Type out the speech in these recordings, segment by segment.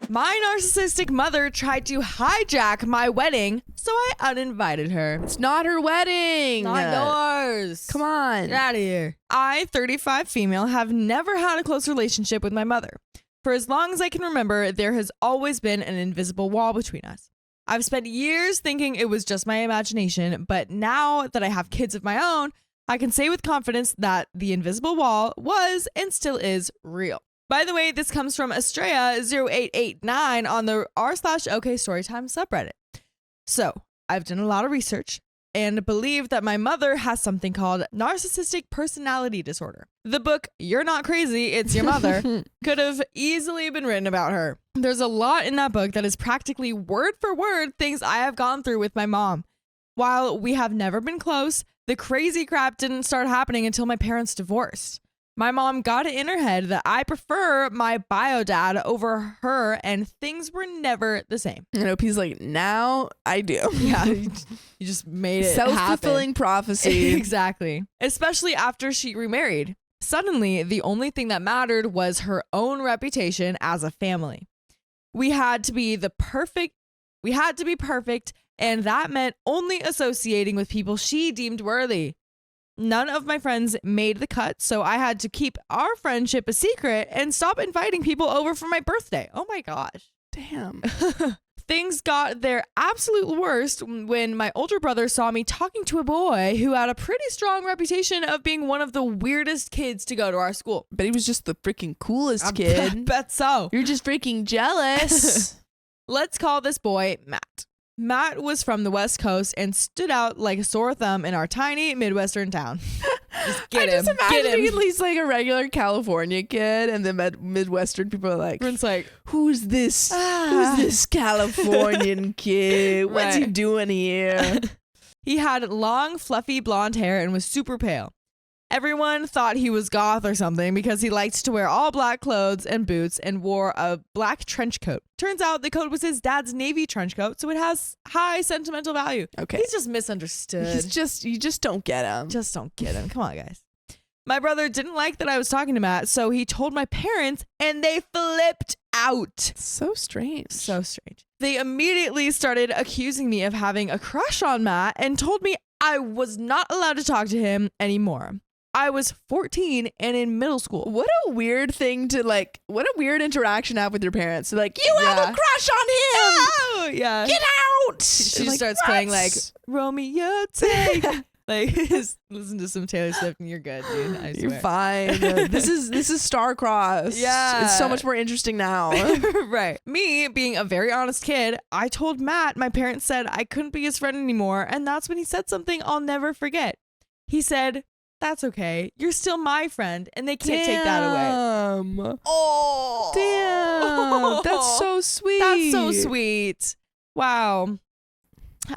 My narcissistic mother tried to hijack my wedding, so I uninvited her. It's not her wedding. Not yours. Come on. Get out of here. I, 35 female, have never had a close relationship with my mother. For as long as I can remember, there has always been an invisible wall between us. I've spent years thinking it was just my imagination, but now that I have kids of my own, I can say with confidence that the invisible wall was and still is real. By the way, this comes from Estrella0889 on the r/OKstorytime subreddit. So, I've done a lot of research and believe that my mother has something called narcissistic personality disorder. The book, You're Not Crazy, It's Your Mother, could have easily been written about her. There's a lot in that book that is practically word for word things I have gone through with my mom. While we have never been close, the crazy crap didn't start happening until my parents divorced. My mom got it in her head that I prefer my bio dad over her, and things were never the same. I know he's like, now I do. Yeah, you just made it Self-fulfilling prophecy. Exactly. Especially after she remarried. Suddenly, the only thing that mattered was her own reputation as a family. We had to be perfect, and that meant only associating with people she deemed worthy. None of my friends made the cut, so I had to keep our friendship a secret and stop inviting people over for my birthday. Oh my gosh. Damn. Things got their absolute worst when my older brother saw me talking to a boy who had a pretty strong reputation of being one of the weirdest kids to go to our school. But he was just the freaking coolest kid. I bet so. You're just freaking jealous. Let's call this boy Matt. Matt was from the West Coast and stood out like a sore thumb in our tiny Midwestern town. Just get him. Just imagine at least like a regular California kid, and the Midwestern people are like, everyone's like, who's this Californian kid? What's he doing here? He had long, fluffy blonde hair and was super pale. Everyone thought he was goth or something because he liked to wear all black clothes and boots and wore a black trench coat. Turns out the coat was his dad's navy trench coat, so it has high sentimental value. Okay. He's just misunderstood. You just don't get him. Just don't get him. Come on, guys. My brother didn't like that I was talking to Matt, so he told my parents and they flipped out. So strange. So strange. They immediately started accusing me of having a crush on Matt and told me I was not allowed to talk to him anymore. I was 14 and in middle school. What a weird thing to like, what a weird interaction to have with your parents. They're like, you have a crush on him. Oh, yeah. Get out. She like, starts playing like, Romeo, take. Like, just listen to some Taylor Swift and you're good, dude. I swear. You're fine. This is star-crossed. Yeah. It's so much more interesting now. Right. Me being a very honest kid, I told Matt my parents said I couldn't be his friend anymore. And that's when he said something I'll never forget. He said, that's okay. You're still my friend, and they can't take that away. Oh, damn! That's so sweet. That's so sweet. Wow.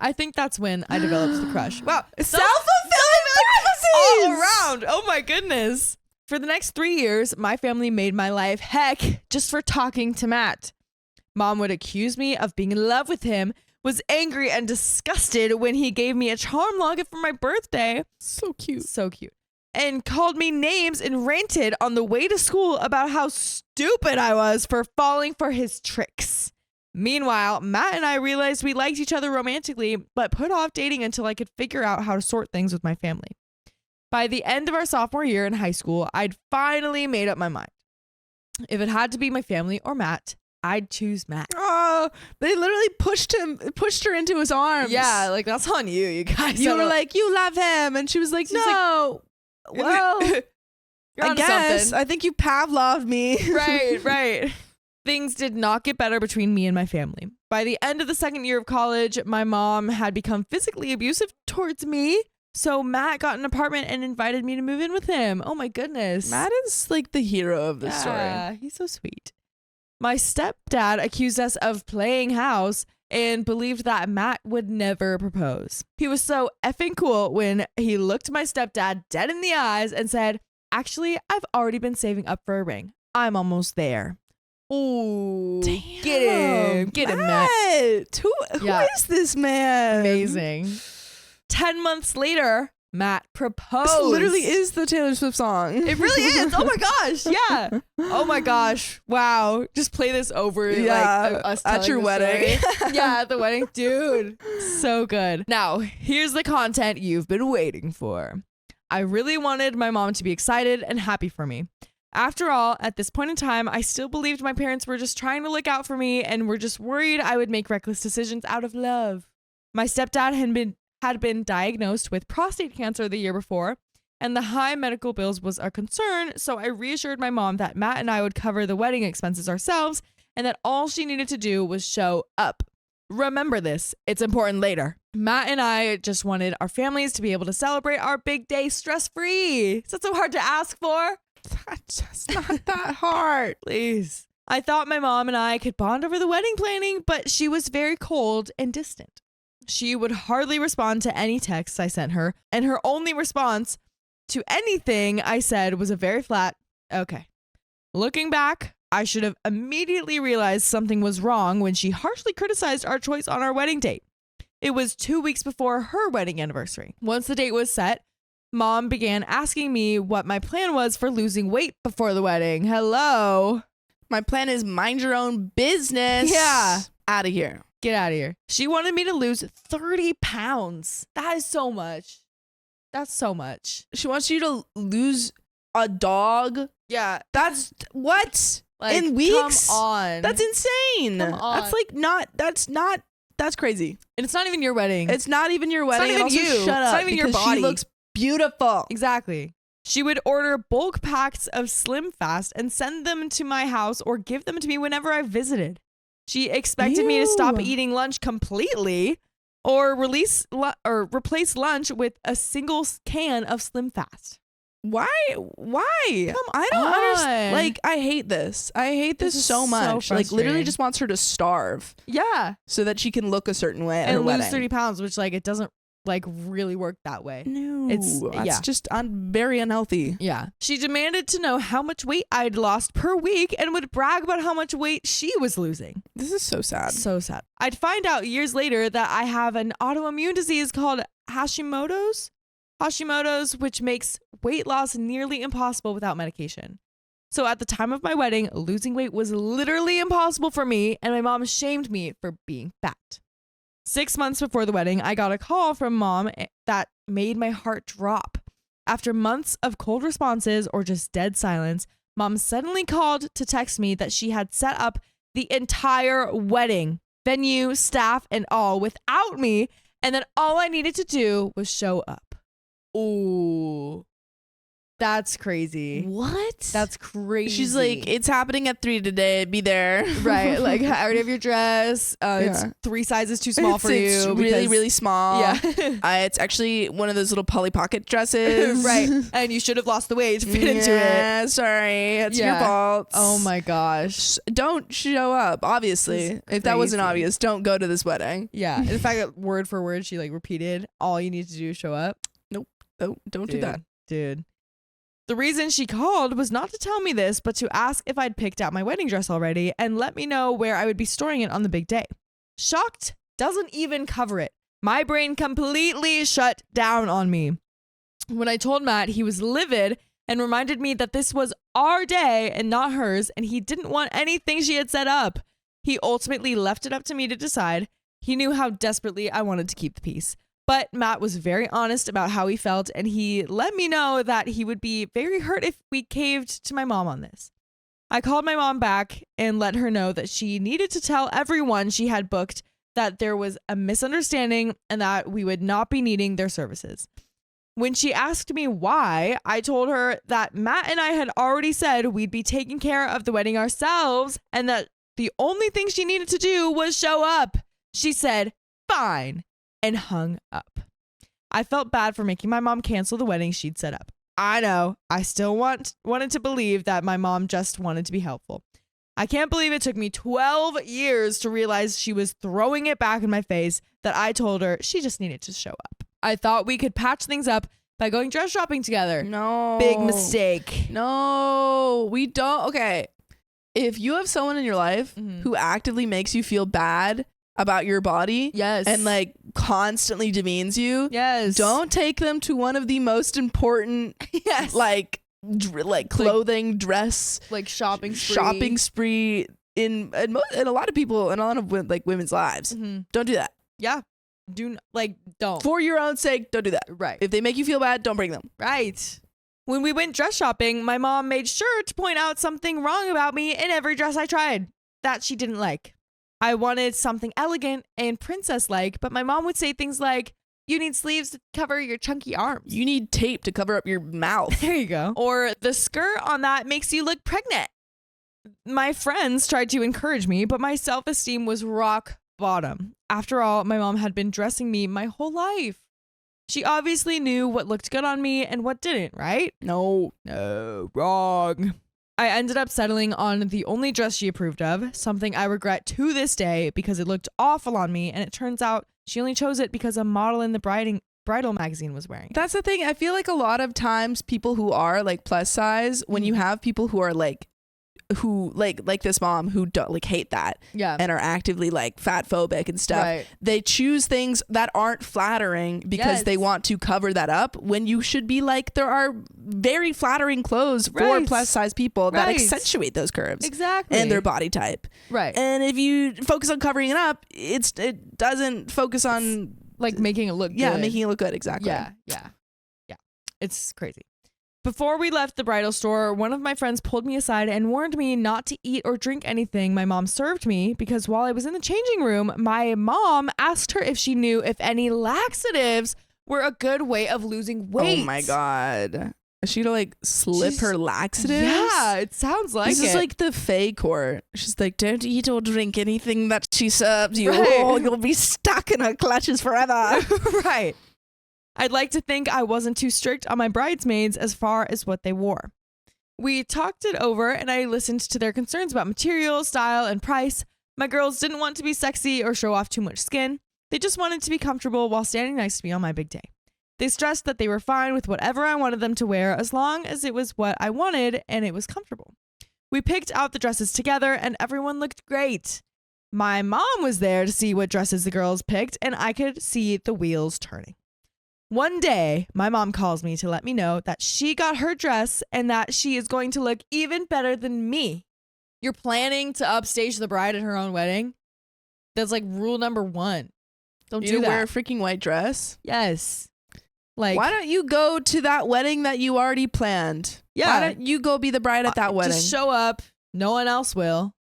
I think that's when I developed the crush. Wow, self-fulfilling prophecies all around. Oh my goodness. For the next 3 years, my family made my life heck just for talking to Matt. Mom would accuse me of being in love with him, was angry and disgusted when he gave me a charm locket for my birthday. So cute. So cute. And called me names and ranted on the way to school about how stupid I was for falling for his tricks. Meanwhile, Matt and I realized we liked each other romantically, but put off dating until I could figure out how to sort things with my family. By the end of our sophomore year in high school, I'd finally made up my mind. If it had to be my family or Matt, I'd choose Matt. Oh, they literally pushed her into his arms. Yeah, like that's on you, you guys. You were like, you love him, and she was like, no. Like, well, I guess. Something. I think you Pavloved me. Right. Things did not get better between me and my family. By the end of the second year of college, my mom had become physically abusive towards me. So Matt got an apartment and invited me to move in with him. Oh my goodness. Matt is like the hero of the story. Yeah, he's so sweet. My stepdad accused us of playing house and believed that Matt would never propose. He was so effing cool when he looked my stepdad dead in the eyes and said, actually, I've already been saving up for a ring. I'm almost there. Ooh, damn, get him, Matt. Who is this man? Amazing. 10 months later, Matt This proposed. literally is the Taylor Swift song. It really is. Oh my gosh. Yeah. Oh my gosh. Wow. Just play this over like us at your wedding. Yeah, at the wedding. Dude. So good. Now, here's the content you've been waiting for. I really wanted my mom to be excited and happy for me. After all, at this point in time, I still believed my parents were just trying to look out for me and were just worried I would make reckless decisions out of love. My stepdad had been diagnosed with prostate cancer the year before, and the high medical bills was a concern, so I reassured my mom that Matt and I would cover the wedding expenses ourselves and that all she needed to do was show up. Remember this, it's important later. Matt and I just wanted our families to be able to celebrate our big day stress-free. Is that so hard to ask for? That's just not that hard. Please. I thought my mom and I could bond over the wedding planning, but she was very cold and distant. She would hardly respond to any texts I sent her, and her only response to anything I said was a very flat, okay. Looking back, I should have immediately realized something was wrong when she harshly criticized our choice on our wedding date. It was 2 weeks before her wedding anniversary. Once the date was set, Mom began asking me what my plan was for losing weight before the wedding. Hello. My plan is mind your own business. Yeah. Out of here. Get out of here. She wanted me to lose 30 pounds. That is so much. That's so much. She wants you to lose a dog. Yeah. That's what? Like, in weeks? Come on. That's insane. Come on. That's crazy. And it's not even your wedding. It's not even your wedding. It's not even and you. also shut It's up not even your because body. She looks beautiful. Exactly. She would order bulk packs of Slim Fast and send them to my house or give them to me whenever I visited. She expected me to stop eating lunch completely or replace lunch with a single can of Slim Fast. Why? I don't on. understand. Like, I hate this. I hate this so much. So like, literally frustrating. just wants her to starve Yeah. so that she can look a certain way at her And lose wedding. 30 pounds, which like it doesn't like really work that way. No, It's- that's just very unhealthy. Yeah. She demanded to know how much weight I'd lost per week and would brag about how much weight she was losing. This is so sad. So sad. I'd find out years later that I have an autoimmune disease called Hashimoto's, which makes weight loss nearly impossible without medication. So at the time of my wedding, losing weight was literally impossible for me, and my mom shamed me for being fat. 6 months before the wedding, I got a call from Mom that made my heart drop. After months of cold responses or just dead silence, Mom suddenly called to text me that she had set up the entire wedding, venue, staff, and all without me, and that all I needed to do was show up. Ooh. That's crazy. What? That's crazy. She's like, it's happening at 3 today. Be there. right. Like, I already have your dress. It's 3 sizes too small for you. It's really, really small. Yeah. It's actually one of those little Polly Pocket dresses. right. And you should have lost the weight to fit into it. Yeah, sorry. It's your fault. Oh my gosh. Don't show up, obviously. If that wasn't obvious, don't go to this wedding. Yeah. In fact, word for word, she like repeated, all you need to do is show up. Oh, don't do that. Dude. The reason she called was not to tell me this, but to ask if I'd picked out my wedding dress already and let me know where I would be storing it on the big day. Shocked doesn't even cover it. My brain completely shut down on me. When I told Matt, he was livid and reminded me that this was our day and not hers, and he didn't want anything she had set up. He ultimately left it up to me to decide. He knew how desperately I wanted to keep the peace. But Matt was very honest about how he felt, and he let me know that he would be very hurt if we caved to my mom on this. I called my mom back and let her know that she needed to tell everyone she had booked that there was a misunderstanding and that we would not be needing their services. When she asked me why, I told her that Matt and I had already said we'd be taking care of the wedding ourselves and that the only thing she needed to do was show up. She said, fine, and hung up. I felt bad for making my mom cancel the wedding she'd set up. I know, I still wanted to believe that my mom just wanted to be helpful. I can't believe it took me 12 years to realize she was throwing it back in my face that I told her she just needed to show up. I thought we could patch things up by going dress shopping together. No. Big mistake. No, we don't. Okay. If you have someone in your life who actively makes you feel bad about your body Yes. and like constantly demeans you, Yes. don't take them to one of the most important, Yes. like clothing, dress, Like shopping spree in a lot of people, in a lot of like women's lives. Mm-hmm. Don't do that. Yeah. Don't. For your own sake, don't do that. Right. If they make you feel bad, don't bring them. Right. When we went dress shopping, my mom made sure to point out something wrong about me in every dress I tried that she didn't like. I wanted something elegant and princess-like, but my mom would say things like, you need sleeves to cover your chunky arms. You need tape to cover up your mouth. There you go. Or the skirt on that makes you look pregnant. My friends tried to encourage me, but my self-esteem was rock bottom. After all, my mom had been dressing me my whole life. She obviously knew what looked good on me and what didn't, right? No, Wrong. I ended up settling on the only dress she approved of, something I regret to this day because it looked awful on me, and it turns out she only chose it because a model in the bridal magazine was wearing it. That's the thing. I feel like a lot of times people who are like plus size, when you have people who are like this mom who don't like hate that and are actively like fat phobic and stuff, Right. they choose things that aren't flattering because they want to cover that up, when you should be like, there are very flattering clothes for Right. plus size people that Right. accentuate those curves Exactly. and their body type. Right. And if you focus on covering it up, it doesn't focus on Like making it look good. making it look good. Exactly. Yeah. It's crazy. Before we left the bridal store, one of my friends pulled me aside and warned me not to eat or drink anything my mom served me because while I was in the changing room, my mom asked her if she knew if any laxatives were a good way of losing weight. Oh my God. Is she to like slip her laxatives? Yeah, it sounds like this it. is like the Fae court. She's like, don't eat or drink anything that she serves you. Right. Oh, you'll be stuck in her clutches forever. Right. I'd like to think I wasn't too strict on my bridesmaids as far as what they wore. We talked it over and I listened to their concerns about material, style, and price. My girls didn't want to be sexy or show off too much skin. They just wanted to be comfortable while standing next to me on my big day. They stressed that they were fine with whatever I wanted them to wear as long as it was what I wanted and it was comfortable. We picked out the dresses together and everyone looked great. My mom was there to see what dresses the girls picked and I could see the wheels turning. One day, my mom calls me to let me know that she got her dress and that she is going to look even better than me. You're planning to upstage the bride at her own wedding? That's like rule number 1. Don't do that. Wear a freaking white dress. Yes. Like, why don't you go to that wedding that you already planned? Yeah. Why don't you go be the bride at that wedding? just show up. No one else will.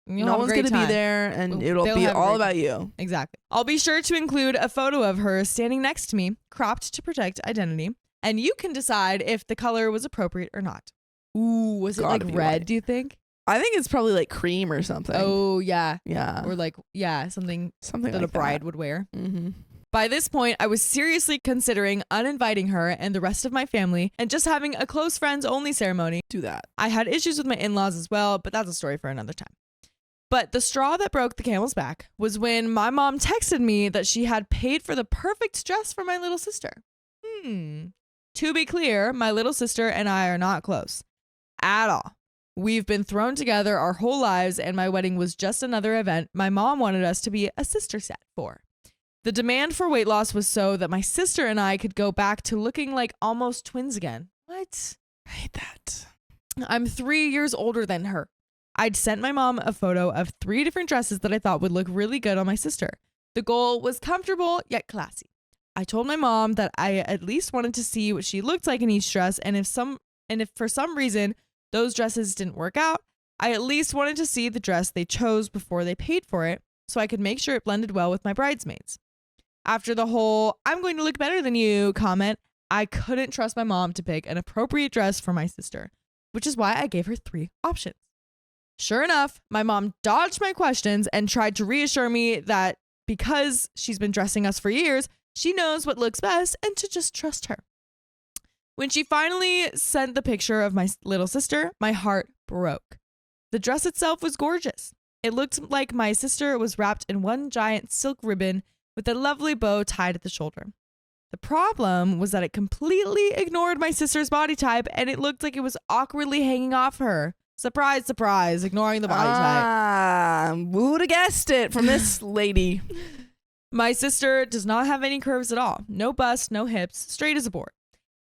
No one's going to be there and it'll be all about you. Exactly. I'll be sure to include a photo of her standing next to me, cropped to protect identity, and you can decide if the color was appropriate or not. Ooh, was it like red, white. do you think? I think it's probably like cream or something. Oh, yeah. Yeah. Or like, yeah, something that like a bride would wear. Mm-hmm. By this point, I was seriously considering uninviting her and the rest of my family and just having a close friends only ceremony. Do that. I had issues with my in-laws as well, but that's a story for another time. But the straw that broke the camel's back was when my mom texted me that she had paid for the perfect dress for my little sister. To be clear, my little sister and I are not close at all. We've been thrown together our whole lives, and my wedding was just another event my mom wanted us to be a sister set for. The demand for weight loss was so that my sister and I could go back to looking like almost twins again. What? I hate that. I'm 3 years older than her. I'd sent my mom a photo of 3 different dresses that I thought would look really good on my sister. The goal was comfortable yet classy. I told my mom that I at least wanted to see what she looked like in each dress, and if for some reason those dresses didn't work out, I at least wanted to see the dress they chose before they paid for it so I could make sure it blended well with my bridesmaids. After the whole "I'm going to look better than you" comment, I couldn't trust my mom to pick an appropriate dress for my sister, which is why I gave her 3 options. Sure enough, my mom dodged my questions and tried to reassure me that because she's been dressing us for years, she knows what looks best and to just trust her. When she finally sent the picture of my little sister, my heart broke. The dress itself was gorgeous. It looked like my sister was wrapped in one giant silk ribbon with a lovely bow tied at the shoulder. The problem was that it completely ignored my sister's body type and it looked like it was awkwardly hanging off her. Surprise, surprise, ignoring the body type. Who would have guessed it from this lady? My sister does not have any curves at all. No bust, no hips, straight as a board.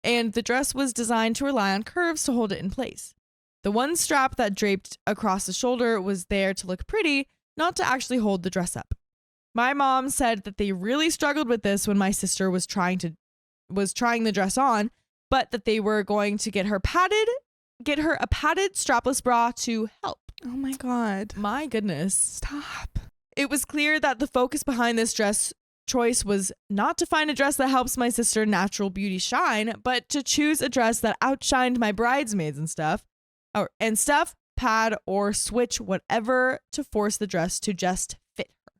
And the dress was designed to rely on curves to hold it in place. The one strap that draped across the shoulder was there to look pretty, not to actually hold the dress up. My mom said that they really struggled with this when my sister was trying the dress on, but that they were going to get her a padded strapless bra to help. Oh my God. My goodness. Stop. It was clear that the focus behind this dress choice was not to find a dress that helps my sister natural beauty shine, but to choose a dress that outshined my bridesmaids and stuff, pad, or switch whatever to force the dress to just fit her.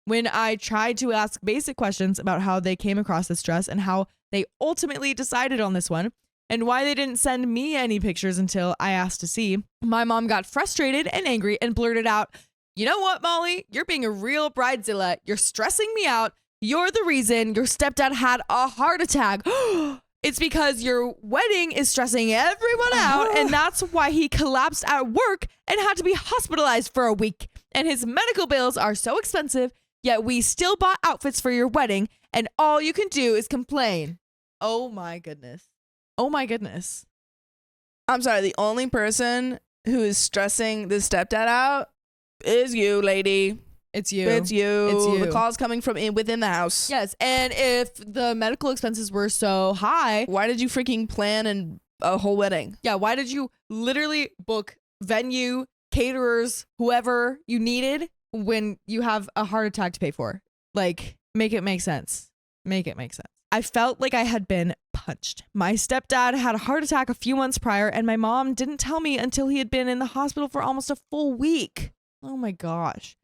When I tried to ask basic questions about how they came across this dress and how they ultimately decided on this one, and why they didn't send me any pictures until I asked to see, my mom got frustrated and angry and blurted out, "You know what, Molly? You're being a real bridezilla. You're stressing me out. You're the reason your stepdad had a heart attack. It's because your wedding is stressing everyone out, and that's why he collapsed at work and had to be hospitalized for a week. And his medical bills are so expensive, yet we still bought outfits for your wedding, and all you can do is complain." Oh my goodness. Oh my goodness. I'm sorry, the only person who is stressing this stepdad out is you, lady. It's you. It's you. It's you. The call's coming from within the house. Yes, and if the medical expenses were so high, why did you freaking plan a whole wedding? Yeah, why did you literally book venue, caterers, whoever you needed when you have a heart attack to pay for? Like, make it make sense. Make it make sense. I felt like I had been punched. My stepdad had a heart attack a few months prior, and my mom didn't tell me until he had been in the hospital for almost a full week. Oh my gosh.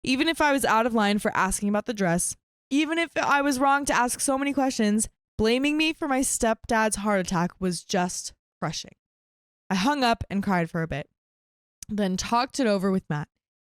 Even if I was out of line for asking about the dress, even if I was wrong to ask so many questions, blaming me for my stepdad's heart attack was just crushing. I hung up and cried for a bit, then talked it over with Matt.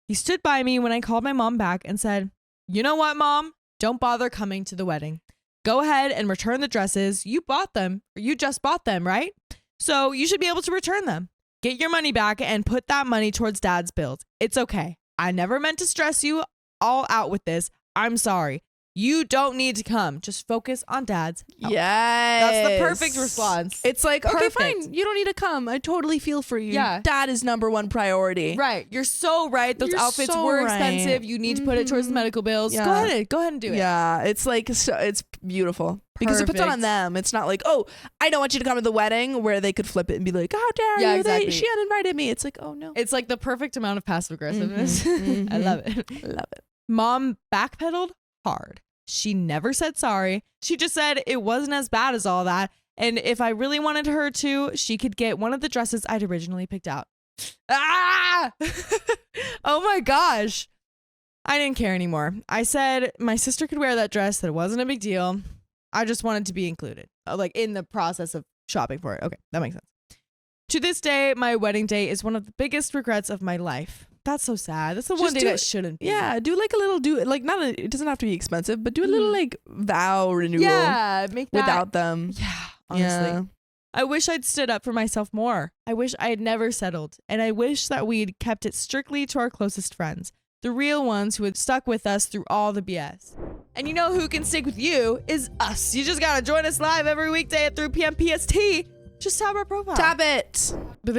He stood by me when I called my mom back and said, "You know what, Mom? Don't bother coming to the wedding. Go ahead and return the dresses. You bought them, or you just bought them, right? So you should be able to return them. Get your money back and put that money towards Dad's bills. It's okay. I never meant to stress you all out with this. I'm sorry. You don't need to come. Just focus on Dad's health." Yes. That's the perfect response. It's like, Perfect. okay, fine. You don't need to come. I totally feel for you. Yeah. Dad is number one priority. Right. You're so right. Those You're outfits so were right. expensive. You need to put it towards the medical bills. Yeah. Go ahead and do it. Yeah. It's like, it's beautiful. Because it puts it on Perfect. them. It's not like, oh, I don't want you to come to the wedding, where they could flip it and be like, how dare you? Exactly. She uninvited me. It's like, oh no. It's like the perfect amount of passive aggressiveness. Mhm. I love it. Love it. Mom backpedaled hard. She never said sorry. She just said it wasn't as bad as all that. And if I really wanted her to, she could get one of the dresses I'd originally picked out. Ah! Oh my gosh. I didn't care anymore. I said my sister could wear that dress, that it wasn't a big deal. I just wanted to be included, like in the process of shopping for it. Okay, that makes sense. To this day, my wedding day is one of the biggest regrets of my life. That's so sad. That's the one day that shouldn't be. Yeah, do like a little, it doesn't have to be expensive, but do a little like vow renewal. Yeah, make that. Without them. Yeah, honestly. Yeah. I wish I'd stood up for myself more. I wish I had never settled. And I wish that we'd kept it strictly to our closest friends. The real ones who had stuck with us through all the BS. And you know who can stick with you is us. You just gotta join us live every weekday at 3 p.m. PST. Just tap our profile. Tap it. But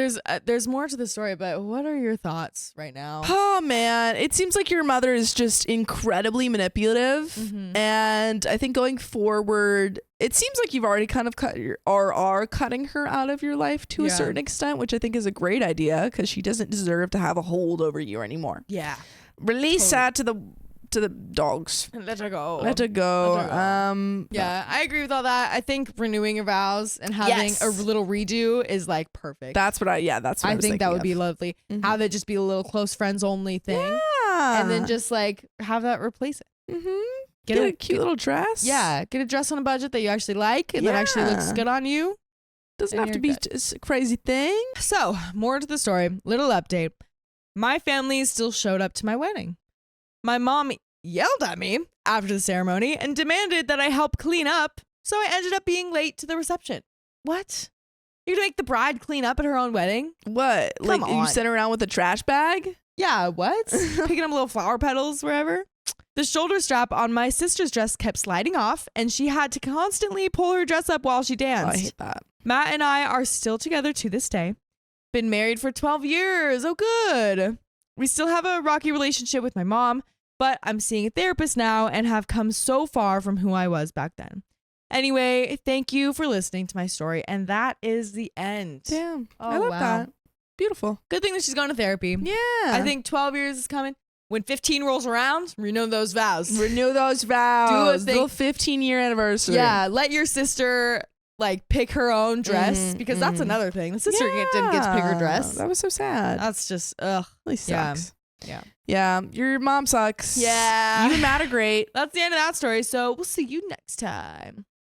there's more to the story, but what are your thoughts right now? Oh man, it seems like your mother is just incredibly manipulative. Mm-hmm. And I think going forward, it seems like you've already kind of are cutting her out of your life to a certain extent, which I think is a great idea, because she doesn't deserve to have a hold over you anymore. Yeah. Release her to the dogs. Let her go. Let her go. Yeah, I agree with all that. I think renewing your vows and having a little redo is like perfect. That's what I think that would be lovely. Mm-hmm. Have it just be a little close friends only thing. Yeah. And then just like have that replace it. Mm-hmm. Get a cute little dress. Yeah. Get a dress on a budget that you actually like and that actually looks good on you. Doesn't have to be just a crazy thing. So, more to the story. Little update. My family still showed up to my wedding. My mom yelled at me after the ceremony and demanded that I help clean up, so I ended up being late to the reception. What? You're gonna make the bride clean up at her own wedding? What? Come like on. you sit around with a trash bag? Yeah, what? Picking up little flower petals wherever? The shoulder strap on my sister's dress kept sliding off, and she had to constantly pull her dress up while she danced. Oh, I hate that. Matt and I are still together to this day. Been married for 12 years. Oh, good. We still have a rocky relationship with my mom, but I'm seeing a therapist now and have come so far from who I was back then. Anyway, thank you for listening to my story, and that is the end. Damn. Oh, I love wow. that. Beautiful. Good thing that she's gone to therapy. Yeah. I think 12 years is coming. When 15 rolls around, renew those vows. Renew those vows. Do a thing. Little 15-year anniversary. Yeah, let your sister like pick her own dress because that's another thing. The sister didn't get to pick her dress. That was so sad. That's just ugh. Really sucks. Yeah. Yeah. Your mom sucks. Yeah. You and Matt are great. That's the end of that story. So we'll see you next time.